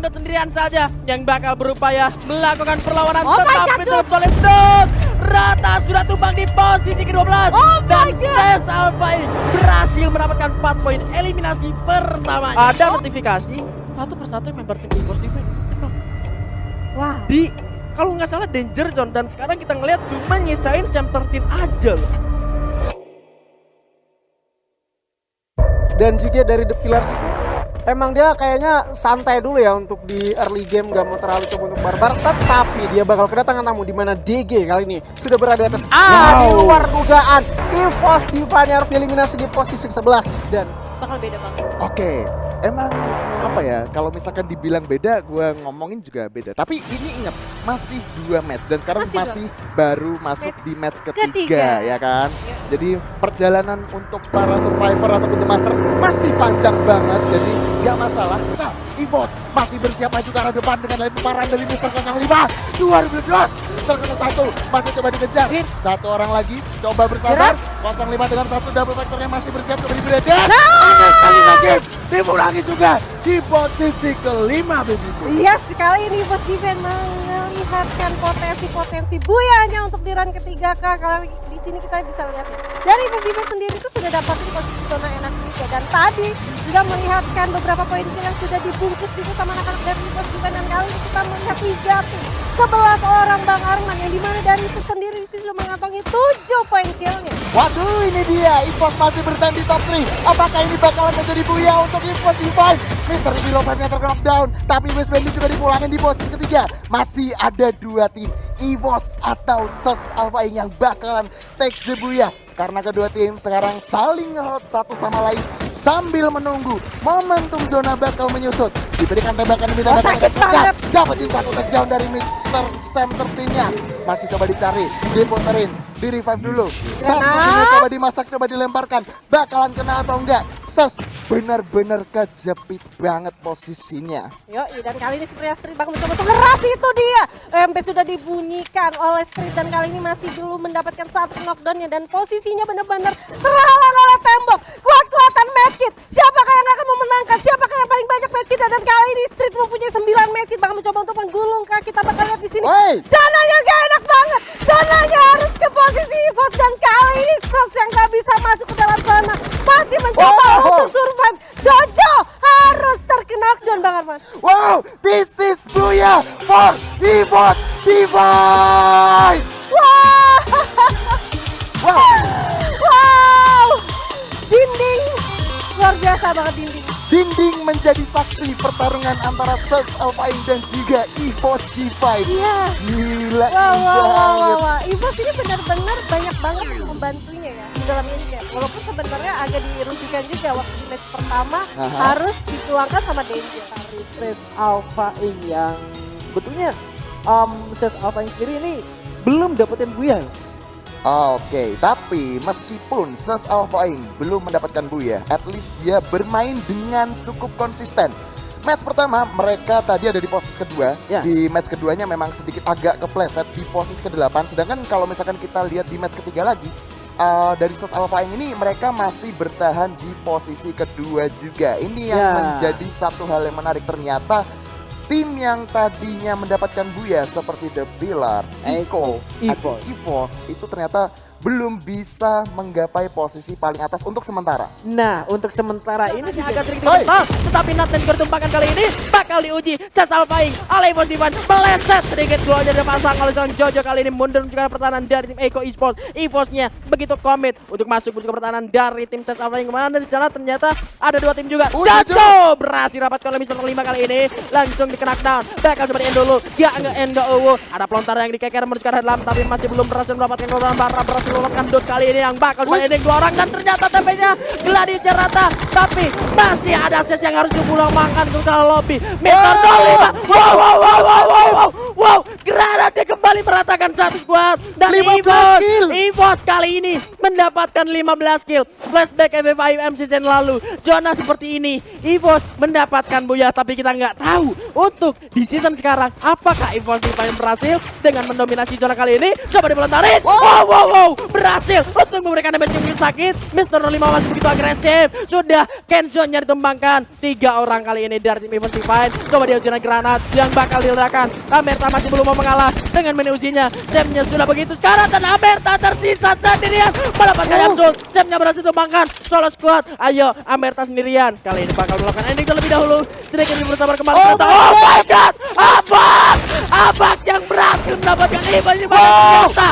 Dot sendirian saja yang bakal berupaya melakukan perlawanan, Oh my tetapi God, tetap solid. Dot Rata sudah tumbang di posisi ke-12 dan Ses Alpha berhasil mendapatkan 4 poin eliminasi pertamanya. Ada notifikasi satu persatu member tim EVOS Defense kena Wah. di kalau nggak salah danger zone, dan sekarang kita ngelihat cuma nyisain Sam 13 aja loh. Dan juga dari The Pillars itu emang dia kayaknya santai dulu ya untuk di early game, gak mau terlalu coba untuk barbar, tetapi dia bakal kedatangan tamu di mana DG kali ini sudah berada di atas. Di luar dugaan, EVOS Divine harus dieliminasi di posisi ke-11 dan Bakal beda banget. Oke, emang apa ya, kalau misalkan dibilang beda, gue ngomongin juga beda. Tapi ini ingat, masih 2 match dan sekarang Masih masih baru masuk Match di match ketiga. ketiga ya kan. Ya. Jadi perjalanan untuk para survivor ataupun The Master masih panjang banget, jadi gak masalah. Nah, EVOS masih bersiap maju ke arah depan dengan lemparan dari Mr. 05. 2012 terkena satu, masih coba dikejar. Satu orang lagi coba bersabar. 05 dengan satu double factornya masih bersiap coba diberi. Ini sekali lagi dimulangi juga di posisi ke-5 begitu. Iya, sekali ini EVOS Defense melihatkan potensi-potensi buyanya untuk di run ketiga Kak. Kalau di sini kita bisa lihat nih, dari EVOS Defense sendiri itu sudah dapat di posisi zona enak juga, dan tadi juga melihatkan beberapa poin kill yang sudah dibungkus juga sama anak-anak dari EVOS Defense, dan kali ini kita melihat 3 tim 11 orang Bang Arman, yang dimana dari sendiri di sini sudah mengantongi 7 poin killnya. Waduh, ini dia EVOS masih bertahan di top 3. Apakah ini bakalan menjadi buya untuk EVOS Divine? Mr. Below 5-nya terkena down, tapi West Bandit juga dipulangin di posisi ketiga. Masih ada 2 tim, EVOS atau SES Alpha yang bakalan takes the buya. Karena kedua tim sekarang saling nge-hold satu sama lain sambil menunggu momentum zona bakal menyusut. Diberikan tembakan demi tembakan sakit banget. dapetin satu takedown dari Mr. Sam 13-nya. Masih coba dicari, diputerin, di revive dulu. Satunya coba dimasak, coba dilemparkan. Bakalan kena atau enggak? Ses benar-benar kejepit banget posisinya. Yoi, dan kali ini sebenarnya Street bakal mencoba untuk ngeras, itu dia. MP sudah dibunyikan oleh Street, dan kali ini masih belum mendapatkan satu knockdownnya, dan posisinya benar-benar terhalang oleh tembok. Kuat-kuatan medkit. Siapakah yang akan memenangkan? Siapakah yang paling banyak medkit? Dan kali ini Street mempunyai 9 medkit, bakal mencoba untuk menggulung Kak. Kita bakal lihat di sini. Zonanya gak enak banget. Zonanya harus ke posisi EVOS, dan kali ini SES yang gak bisa masuk ke dalam zona masih mencoba untuk survive. Dojo harus terkena knockdown Bang Arman. Wow, this is Buya for EVOS Divine. Wow. Wow, Wow. Dinding. Luar biasa banget dinding. dinding menjadi saksi pertarungan antara SES Alpha dan juga EVOS Divine. Iya. Gila, Wow. EVOS ini benar-benar banyak banget yang membantunya ya di dalam ini ya. Walaupun sebenarnya agak dirugikan juga waktu di match pertama harus dituangkan sama Danger. Ses Alpha yang sebetulnya Ses Alpha sendiri ini belum dapetin buya. Oke, tapi meskipun SES Alpha belum mendapatkan buya, at least dia bermain dengan cukup konsisten. Match pertama mereka tadi ada di posisi kedua. Di match keduanya memang sedikit agak kepleset di posisi ke-8. Sedangkan kalau misalkan kita lihat di match ketiga lagi, dari SES Alpha ini mereka masih bertahan di posisi kedua juga. Ini yang menjadi satu hal yang menarik. Ternyata tim yang tadinya mendapatkan buya seperti The Pillars, EVOS itu ternyata belum bisa menggapai posisi paling atas untuk sementara. Nah, untuk sementara ini juga agak sedikit mental, tetapi Nathan bertumpakan kali ini bakal diuji. Ses Alpha oleh EVOS Divine meleset sedikit keluar dari pasang oleh sang Jojo. Kali ini mundur juga pertahanan dari tim Eco Esports. EVOS-nya begitu komit untuk masuk ke pertahanan dari tim Ses Alpha kemana. Di sana ternyata ada 2 tim juga. Jojo berhasil rapat oleh Mr. 5 kali ini, langsung di knockdown. Bakal coba di-end dulu, gak nge-end dulu. Ada pelontar yang dikeker menuju ke dalam, tapi masih belum berhasil mendapatkan keluaran. Barra berhasil mendapatkan Dot kali ini yang bakal ending 2 orang, dan ternyata TP-nya geladi rata, tapi masih ada Ses yang harus dipulang-makan ke dalam lobby. Meter 25. Wow, granatnya kembali meratakan satu squad, dan EVOS kali ini mendapatkan 15 kill. Flashback FF5M season lalu, zona seperti ini EVOS mendapatkan buya, tapi kita nggak tahu untuk di season sekarang apakah EVOS Divine berhasil dengan mendominasi zona kali ini. Coba dipelontarin. Wow, berhasil untuk memberikan damage yang sakit. Mr. 05 masih begitu agresif. Sudah Kenzone-nya ditumbangkan. 3 orang kali ini dari tim Evos Divine. Coba dia ujian granat yang bakal diledakan. Amerta masih belum mau mengalah dengan menu ujinya. Samnya sudah begitu sekarang dan Amerta tersisa sendirian melepaskan Yamsul. Samnya berhasil ditumbangkan. Solo squad. Ayo Amerta sendirian. Kali ini bakal melakukan ending terlebih dahulu. Sedikit lebih bersabar kembali. Oh my god. Abax yang berhasil mendapatkan Evos Divine ternyata.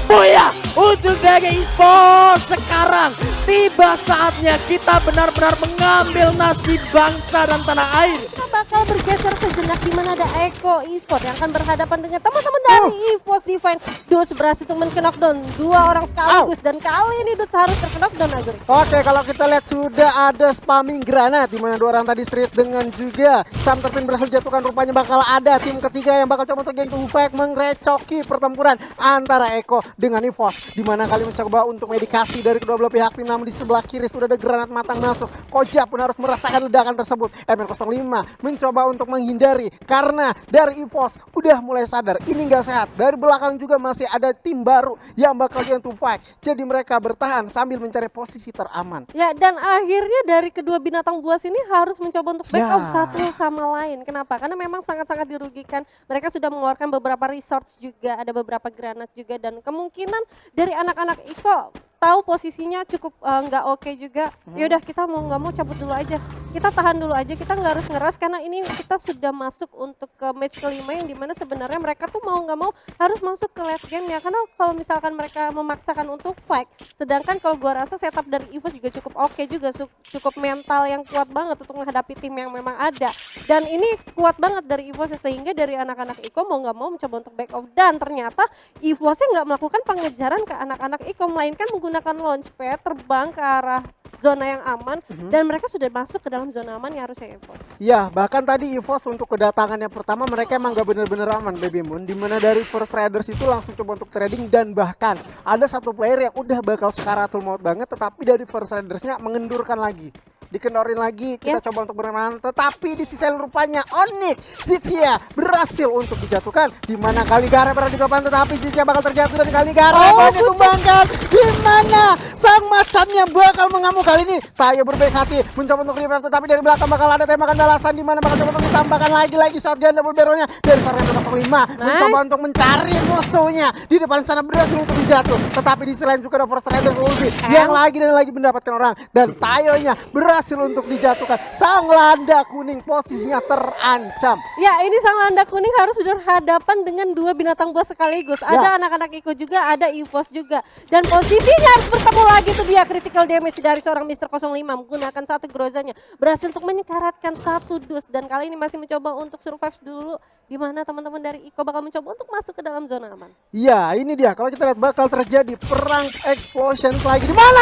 Buya untuk DG Esports. Sekarang tiba saatnya kita benar-benar mengambil nasib bangsa dan tanah air. Kita bakal bergeser sejenak di mana ada Eko Esports yang akan berhadapan dengan teman-teman dari Evos Divine. Dudes berhasil untuk men-knockdown 2 orang sekaligus dan kali ini Dudes harus ter-knockdown Agri. Oke, kalau kita lihat sudah ada spamming granat di mana 2 orang tadi Street dengan juga Samterpin berhasil jatuhkan, rupanya bakal ada tim ketiga yang bakal coba untuk geng Tufek mengrecoki pertempuran antara Eko dengan Evos, di mana kali mencoba untuk medikasi dari kedua belah pihak tim. Namun di sebelah kiri sudah ada granat matang masuk. Koja pun harus merasakan ledakan tersebut. MR05 mencoba untuk menghindari karena dari Evos udah mulai sadar ini nggak sehat. Dari belakang juga masih ada tim baru yang bakal geng Tufek. Jadi mereka bertahan sambil mencari posisi teraman. Ya, dan akhirnya dari kedua binatang buas ini harus mencoba untuk backup satu sama lain. Kenapa? Karena memang sangat-sangat dirugikan. Mereka sudah mengeluarkan beberapa resource juga, ada beberapa granat juga, dan kemungkinan dari anak-anak Iko tahu posisinya cukup nggak oke juga. Yaudah kita mau nggak mau cabut dulu aja. Kita tahan dulu aja. Kita nggak harus ngeras karena ini kita sudah masuk untuk ke match kelima yang dimana sebenarnya mereka tuh mau nggak mau harus masuk ke late game ya. Karena kalau misalkan mereka memaksakan untuk fight, sedangkan kalau gua rasa setup dari Evos juga cukup oke juga, cukup mental yang kuat banget untuk menghadapi tim yang memang ada. Dan ini kuat banget dari Evos sehingga dari anak-anak Iko mau nggak mau mencoba untuk back off, dan ternyata Evosnya nggak melakukan pengejaran ke anak-anak Iko melainkan menggunakan launchpad terbang ke arah zona yang aman dan mereka sudah masuk ke dalam zona aman yang harusnya Evos. Ya, bahkan tadi Evos untuk kedatangan yang pertama mereka emang gak bener-bener aman Baby Moon, dimana dari First Riders itu langsung coba untuk trading dan bahkan ada satu player yang udah bakal sekaratul maut banget tetapi dari First Ridersnya mengendurkan lagi. Dikendorin lagi, kita coba untuk berenang, tetapi di sisi rupanya Onyx Zizia berhasil untuk dijatuhkan, di mana Caligari berada di depan tetapi Zizia bakal terjatuh dan Caligari ditumbangkan, di mana sang macannya bakal mengamuk. Kali ini Tayo berbaik hati mencoba untuk revive tetapi dari belakang bakal ada tembakan balasan, di mana bakal coba untuk ditambahkan lagi shotgun double barrelnya dari Fernando 05 mencoba untuk mencari musuhnya di depan sana, berhasil untuk dijatuh, tetapi di sisi lain juga ada First Riders Ulti yang lagi dan lagi mendapatkan orang dan Tayonya berhasil untuk dijatuhkan. Sang landa kuning posisinya terancam. Ya, ini sang landa kuning harus berhadapan dengan 2 binatang buas sekaligus. Ada anak-anak Iko juga, ada Evos juga. Dan posisinya harus bertemu lagi tuh dia, critical damage dari seorang Mr. 05 menggunakan satu grozanya. Berhasil untuk menyekaratkan satu dus dan kali ini masih mencoba untuk survive dulu, di mana teman-teman dari Iko bakal mencoba untuk masuk ke dalam zona aman. Ya, ini dia. Kalau kita lihat bakal terjadi perang explosion lagi, di mana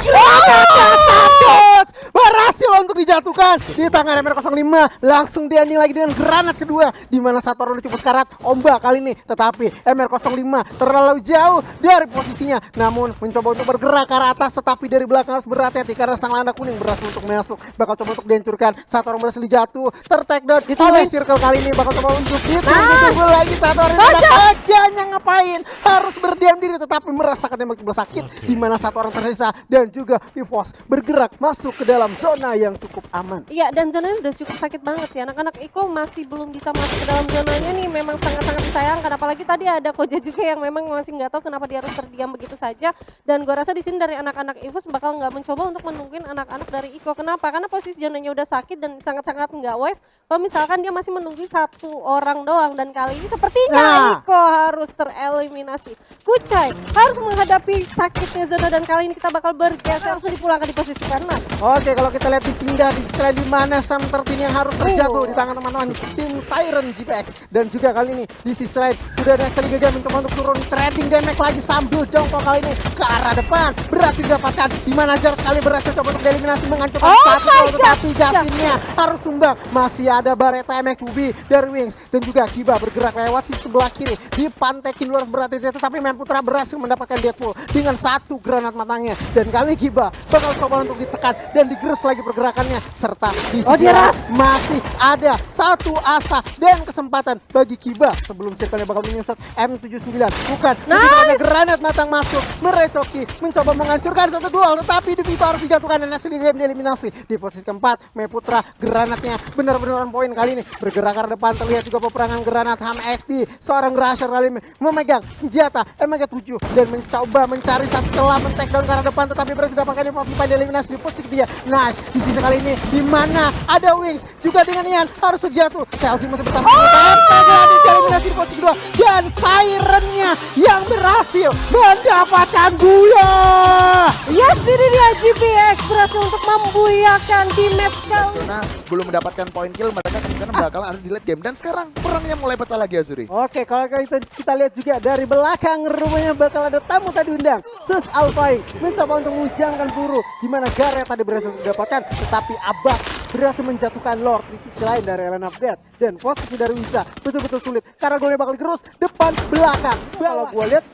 berhasil untuk dijatuhkan di tangan MR05, langsung dia lagi dengan granat kedua, di mana satu orang cukup sekarat ombak kali ini, tetapi MR05 terlalu jauh dari posisinya, namun mencoba untuk bergerak ke arah atas, tetapi dari belakang harus berhati-hati karena sang landa kuning berhasil untuk masuk, bakal coba untuk dihancurkan, satu orang berhasil dijatuh, ter-take down oleh circle kali ini, bakal coba untuk ditunggu lagi, satu orang bajanya ngapain, harus berdiam diri tetapi merasakan tembak sakit, di mana satu orang tersisa dan juga Evos bergerak masuk ke dalam zona yang cukup aman. Iya, dan zonanya udah cukup sakit banget sih. Anak-anak Iko masih belum bisa masuk ke dalam zonanya nih, memang sangat-sangat disayangkan. Apalagi tadi ada Koja juga yang memang masih nggak tahu kenapa dia harus terdiam begitu saja. Dan gua rasa di sini dari anak-anak Evos bakal nggak mencoba untuk menungguin anak-anak dari Iko. Kenapa? Karena posisi zonanya udah sakit dan sangat-sangat nggak wise. Kalau misalkan dia masih menunggu satu orang doang, dan kali ini sepertinya Iko harus tereliminasi. Kucai harus menghadapi sakitnya zona dan kali ini kita bakal bergeser langsung dipulangkan di posisi kanan. Oke, kalau kita lihat dipindah di sisi lain di mana Samterpin yang harus terjatuh di tangan teman-teman tim Siren GPX, dan juga kali ini di sisi lain sudah ada Nextali Gaga mencoba untuk turun trading damage lagi sambil jongkok kali ini ke arah depan, berhasil didapatkan, di mana Jar sekali berhasil coba untuk eliminasi menghancurkan satu, tetapi Justinnya harus tumbang. Masih ada Bareta MX2B dari Wings dan juga Kiba bergerak lewat di sebelah kiri, dipantekin luar berhati-hati, tetapi Man Putra berhasil mendapatkan Deadpool dengan satu granat matangnya, dan kali Kiba bakal coba untuk ditekan dan digerus lagi pergerakannya, serta di sisi masih ada satu asa dan kesempatan bagi Kiba sebelum circle-nya bakal menyusut M79, bukan ada granat matang masuk merecoki, mencoba menghancurkan satu duel tetapi Devito harus dijatuhkan dan hasil game dieliminasi. Di posisi keempat, Mei Putra granatnya benar-benar on point kali ini. Bergerak ke depan, terlihat juga peperangan granat Ham XD. Seorang Grasher kali ini memegang senjata MG7 dan mencoba mencari satu celah men-take down ke arah depan, tetapi berhasil dapatkan Ivan dieliminasi di posisi dia. Nice, di sisi kali ini di mana ada Wings juga dengan Ian harus terjatuh. Chelsea masih bertahan gratis dieliminasi di posisi kedua dan Sirennya yang berhasil mendapatkan Booyah. Yes, ini dia GPX berhasil untuk membuyakan di match kali. Nah, belum mendapatkan point kill, mereka kemungkinan bakalan ada di late game. Dan sekarang perangnya mulai pecah lagi Azuri. Oke, kalau kita lihat juga dari belakang rumahnya bakal ada tamu tadi undang. Sus Alfai mencoba untuk menghujamkan peluru di mana Gareth tadi berhasil didapatkan, tetapi Abax berhasil menjatuhkan Lord di sisi lain dari Island of Death. Dan posisi dari Wisa betul-betul sulit karena golnya bakal digerus depan belakang. Kalau gue lihat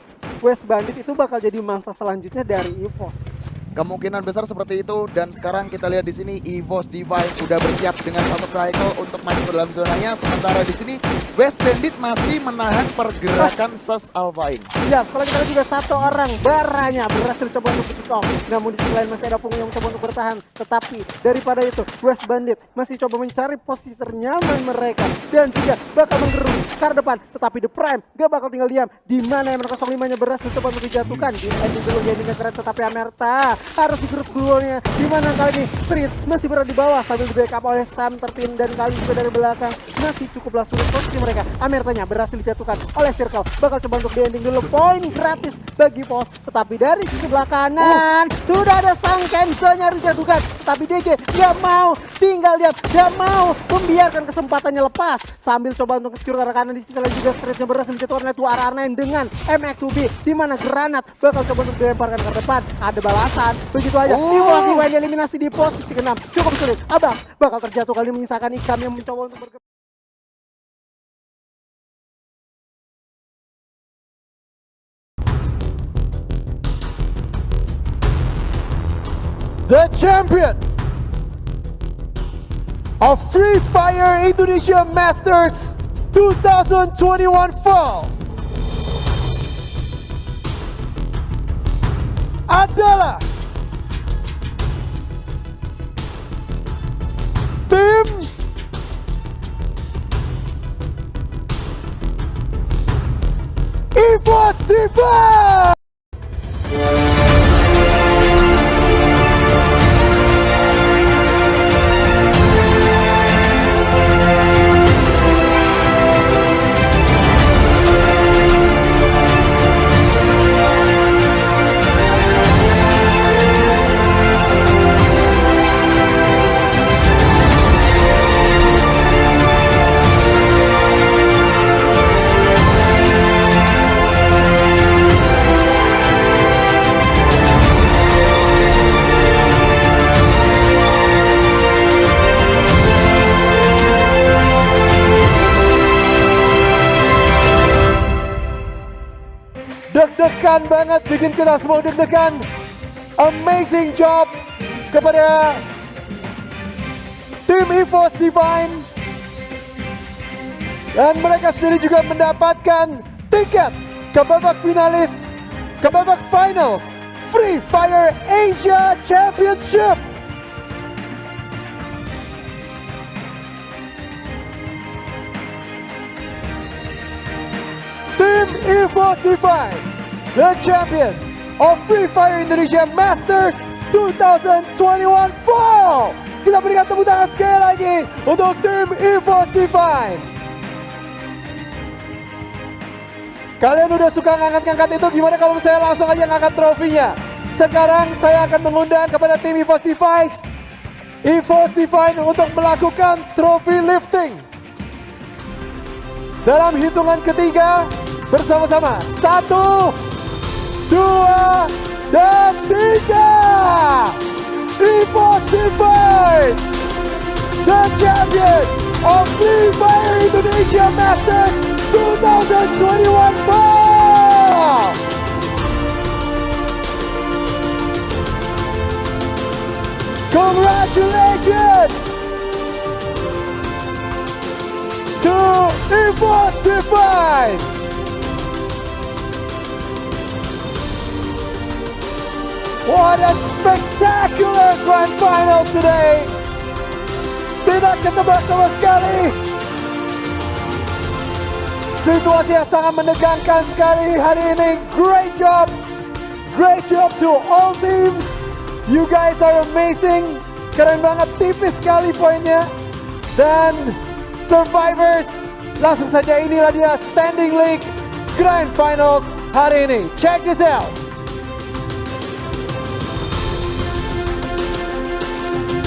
West Bandit itu bakal jadi mangsa selanjutnya dari EVOS. Kemungkinan besar seperti itu, dan sekarang kita lihat di sini EVOS Divine udah bersiap dengan satu triangle untuk masuk ke dalam zonanya, sementara di sini West Bandit masih menahan pergerakan Sus Alpha. Ya, sekolah kita lihat juga satu orang Baranya berhasil coba untuk pick off, namun di sisi lain masih ada Fungi yang coba untuk bertahan. Tetapi daripada itu West Bandit masih coba mencari posisi ternyaman mereka dan juga bakal menggerus ke depan, tetapi The Prime gak bakal tinggal diam di mana yang 05 nya berhasil coba untuk dijatuhkan di ending dulu gamingnya keren, tetapi Amerta harus digerus dulunya di mana kali ini Street masih berada di bawah sambil di backup oleh Sam 13 dan kali juga dari belakang masih cukuplah sulit posisi mereka. Amertanya berhasil dijatuhkan oleh Circle, bakal coba untuk di ending dulu, poin gratis bagi Pos, tetapi dari sisi sebelah kanan sudah ada Sang Kenzo-nya harus dijatuhkan, tapi DG gak mau tinggal diam, gak mau membiarkan kesempatannya lepas sambil coba untuk secure ke arah kanan. Di sisi lain juga Streetnya berhasil dijatuhkan oleh Tuar-Arnain dengan MX2B di mana granat bakal coba untuk dilemparkan ke depan, ada balasan. Begitu aja, Iwan eliminasi di posisi ke-6. Cukup sulit, Abax bakal terjatuh kali menyisakan Ikam yang mencoba untuk bergerak. The champion of Free Fire Indonesia Masters 2021 Fall adalah tim EVOS Divine. Deg-degan banget, bikin kita semua deg-degan. Amazing job kepada tim EVOS Divine. Dan mereka sendiri juga mendapatkan tiket ke babak finalis, ke babak finals Free Fire Asia Championship. Tim EVOS Divine, the champion of Free Fire Indonesia Masters 2021 Fall. Kita berikan tepuk tangan sekali lagi untuk tim EVOS Divine. Kalian udah suka ngangkat-ngangkat itu, gimana kalau saya langsung aja ngangkat trofinya? Sekarang saya akan mengundang kepada tim EVOS Divine untuk melakukan trofi lifting. Dalam hitungan ketiga, bersama-sama 1, 2, dan 3. EVOS Divine, the champion of Free Fire Indonesia Masters 2021 Fall. Congratulations to EVOS Divine. What a spectacular grand final today. Tidak ketebak sama sekali. Situasi yang sangat menegangkan sekali hari ini. Great job to all teams. You guys are amazing. Keren banget, tipis sekali poinnya. Dan Survivors, langsung saja inilah dia Standing League Grand Finals hari ini. Check this out.